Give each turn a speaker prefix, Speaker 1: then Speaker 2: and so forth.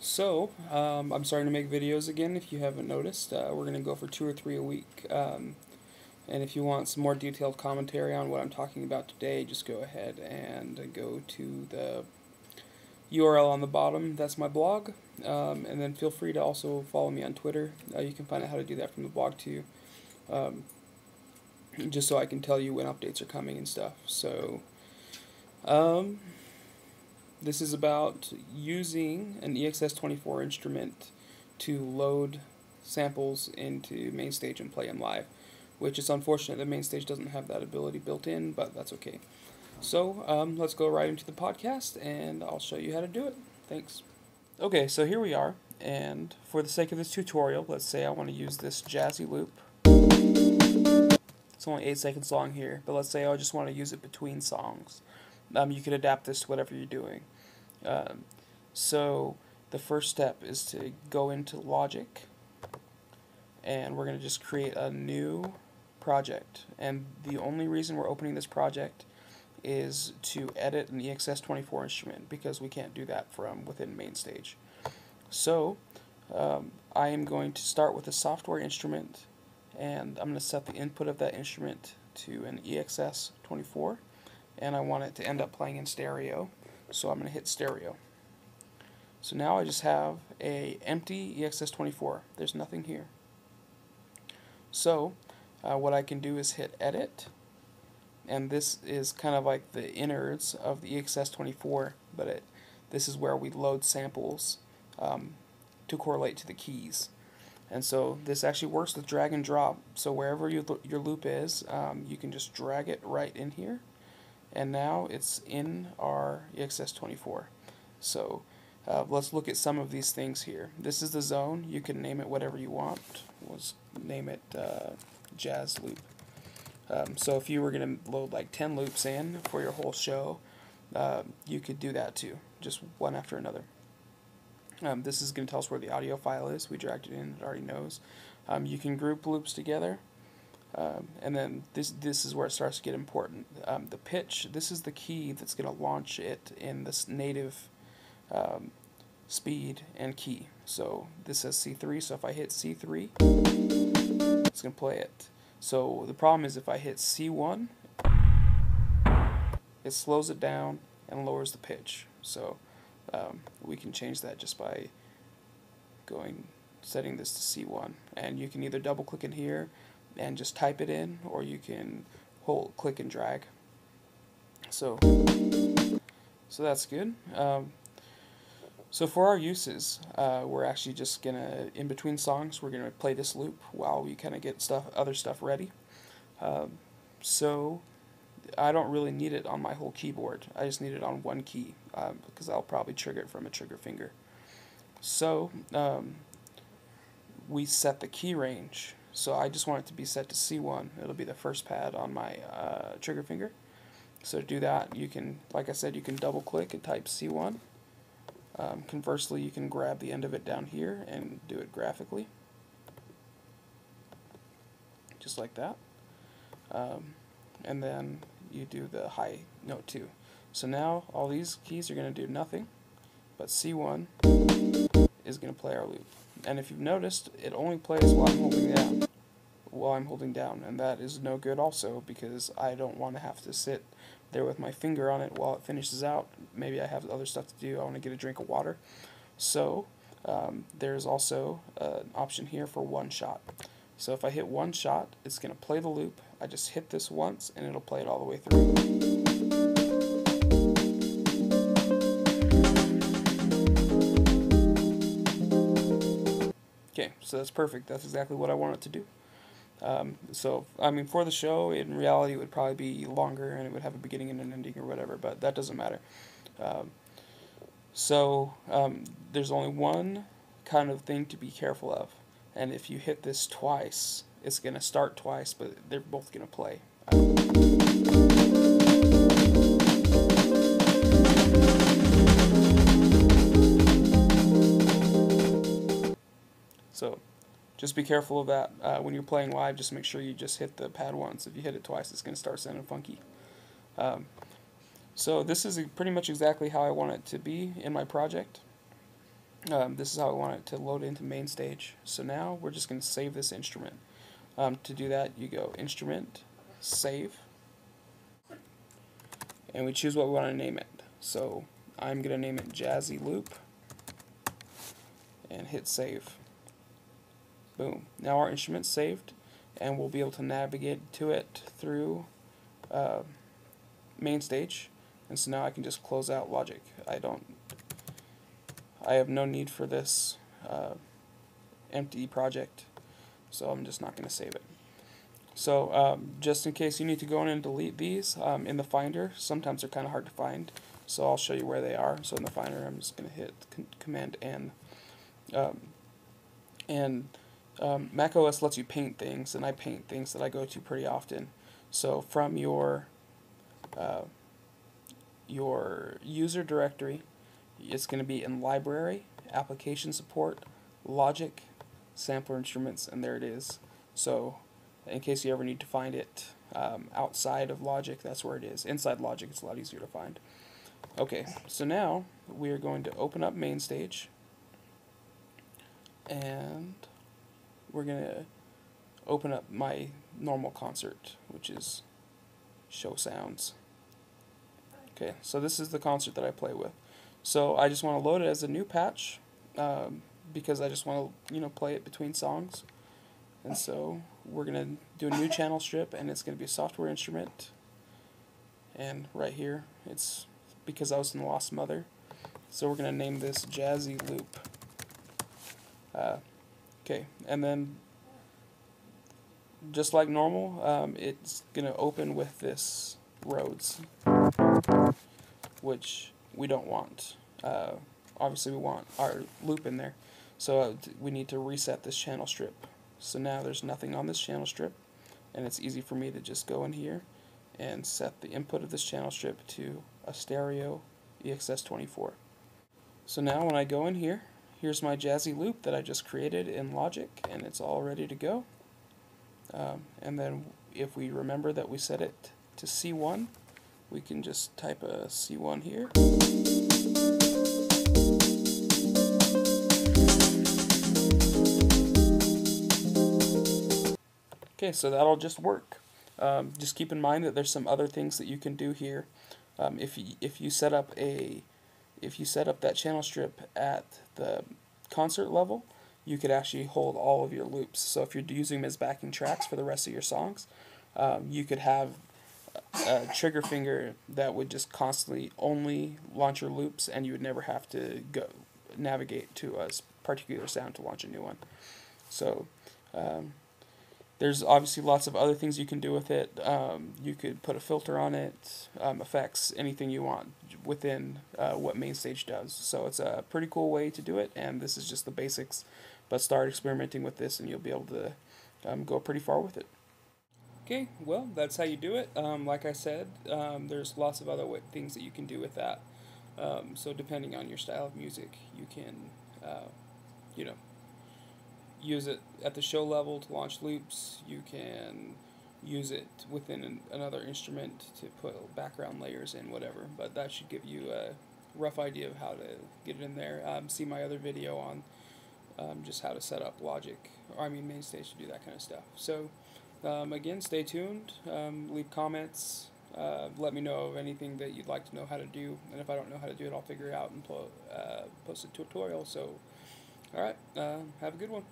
Speaker 1: I'm starting to make videos again. If you haven't noticed, we're going to go for 2 or 3 a week. And if you want some more detailed commentary on what I'm talking about today, just go ahead and go to the URL on the bottom. That's my blog. And then feel free to also follow me on Twitter. You can find out how to do that from the blog too. Um, just so I can tell you when updates are coming and stuff. Um, this is about using an EXS24 instrument to load samples into Mainstage and play them live, which is unfortunate that Mainstage doesn't have that ability built in, but that's okay. Let's go right into the podcast, and I'll show you how to do it. Thanks. Okay, so here we are, and for the sake of this tutorial, let's say I want to use this jazzy loop. It's only 8 seconds long here, but let's say I just want to use it between songs. You could adapt this to whatever you're doing. Um, so the first step is to go into Logic, and we're going to just create a new project. And the only reason we're opening this project is to edit an EXS24 instrument, because we can't do that from within Mainstage. So I am going to start with a software instrument, and I'm going to set the input of that instrument to an EXS24, and I want it to end up playing in stereo, so I'm going to hit stereo. So now I just have a empty EXS24. There's nothing here. So what I can do is hit edit, and this is kind of like the innards of the EXS24, but this is where we load samples to correlate to the keys. And so this actually works with drag and drop. So wherever your loop is, you can just drag it right in here, and now it's in our EXS24. So let's look at some of these things here. This is the zone. You can name it whatever you want. Let's name it jazz loop. So if you were going to load like 10 loops in for your whole show, you could do that too, just one after another. This is going to tell us where the audio file is. We dragged it in, it already knows. You can group loops together, and then this is where it starts to get important. The pitch, this is the key that's going to launch it in this native speed and key. So this says C3, so if I hit C3, it's going to play it. So the problem is if I hit C1, it slows it down and lowers the pitch. So we can change that just by setting this to C1, and you can either double click in here and just type it in, or you can click and drag. So that's good. So for our uses, we're actually just gonna, in between songs, we're gonna play this loop while we kind of get other stuff ready. So I don't really need it on my whole keyboard. I just need it on one key, because I'll probably trigger it from a trigger finger. So we set the key range. So I just want it to be set to C1. It'll be the first pad on my trigger finger. So to do that, you can, like I said, you can double click and type C1. Conversely, you can grab the end of it down here and do it graphically, just like that. And then you do the high note too. So now all these keys are going to do nothing, but C1 is going to play our loop. And if you've noticed, it only plays while I'm holding down, and that is no good also, because I don't want to have to sit there with my finger on it while it finishes out. Maybe I have other stuff to do. I want to get a drink of water. So there's also an option here for one shot. So if I hit one shot, it's going to play the loop. I just hit this once, and it'll play it all the way through. Okay, so that's perfect. That's exactly what I want it to do. For the show, in reality, it would probably be longer, and it would have a beginning and an ending or whatever, but that doesn't matter. There's only one kind of thing to be careful of, and if you hit this twice, it's going to start twice, but they're both going to play. So just be careful of that. When you're playing live, just make sure you just hit the pad once. If you hit it twice, it's going to start sounding funky. So this is pretty much exactly how I want it to be in my project. This is how I want it to load into Mainstage. So now we're just going to save this instrument. To do that, you go Instrument, Save, and we choose what we want to name it. So I'm going to name it Jazzy Loop, and hit Save. Boom. Now our instrument's saved, and we'll be able to navigate to it through Mainstage. And so now I can just close out Logic. I have no need for this empty project, so I'm just not going to save it. So just in case you need to go in and delete these in the Finder, sometimes they're kind of hard to find, so I'll show you where they are. So in the Finder, I'm just going to hit Command N. Mac OS lets you paint things, and I paint things that I go to pretty often. So from your user directory, it's going to be in Library, Application Support, Logic, Sampler Instruments, and there it is. So in case you ever need to find it outside of Logic, that's where it is. Inside Logic, it's a lot easier to find. Okay, so now we are going to open up Mainstage, and we're going to open up my normal concert, which is Show Sounds. Okay, so this is the concert that I play with. So I just want to load it as a new patch because I just want to play it between songs. And so we're going to do a new channel strip, and it's going to be a software instrument. And right here, it's Because I Was in the Lost Mother. So we're going to name this Jazzy Loop. Okay, and then just like normal, it's going to open with this Rhodes, which we don't want. Obviously we want our loop in there, so we need to reset this channel strip. So now there's nothing on this channel strip, and it's easy for me to just go in here and set the input of this channel strip to a stereo EXS24. So now when I go in here, here's my Jazzy Loop that I just created in Logic, and it's all ready to go. And then if we remember that we set it to C1, we can just type a C1 here. Okay, so that'll just work. Just keep in mind that there's some other things that you can do here. If you set up that channel strip at the concert level, you could actually hold all of your loops. So if you're using them as backing tracks for the rest of your songs, you could have a trigger finger that would just constantly only launch your loops, and you would never have to go navigate to a particular sound to launch a new one. So there's obviously lots of other things you can do with it. You could put a filter on it, effects, anything you want within what Mainstage does. So it's a pretty cool way to do it, and this is just the basics. But start experimenting with this, and you'll be able to go pretty far with it. Okay, well, that's how you do it. Like I said, there's lots of other things that you can do with that. So depending on your style of music, you can, use it at the show level to launch loops. You can use it within another instrument to put background layers in, whatever. But that should give you a rough idea of how to get it in there. See my other video on just how to set up Mainstage to do that kind of stuff. So again, stay tuned, leave comments, let me know of anything that you'd like to know how to do, and if I don't know how to do it, I'll figure it out and post a tutorial. So alright, have a good one.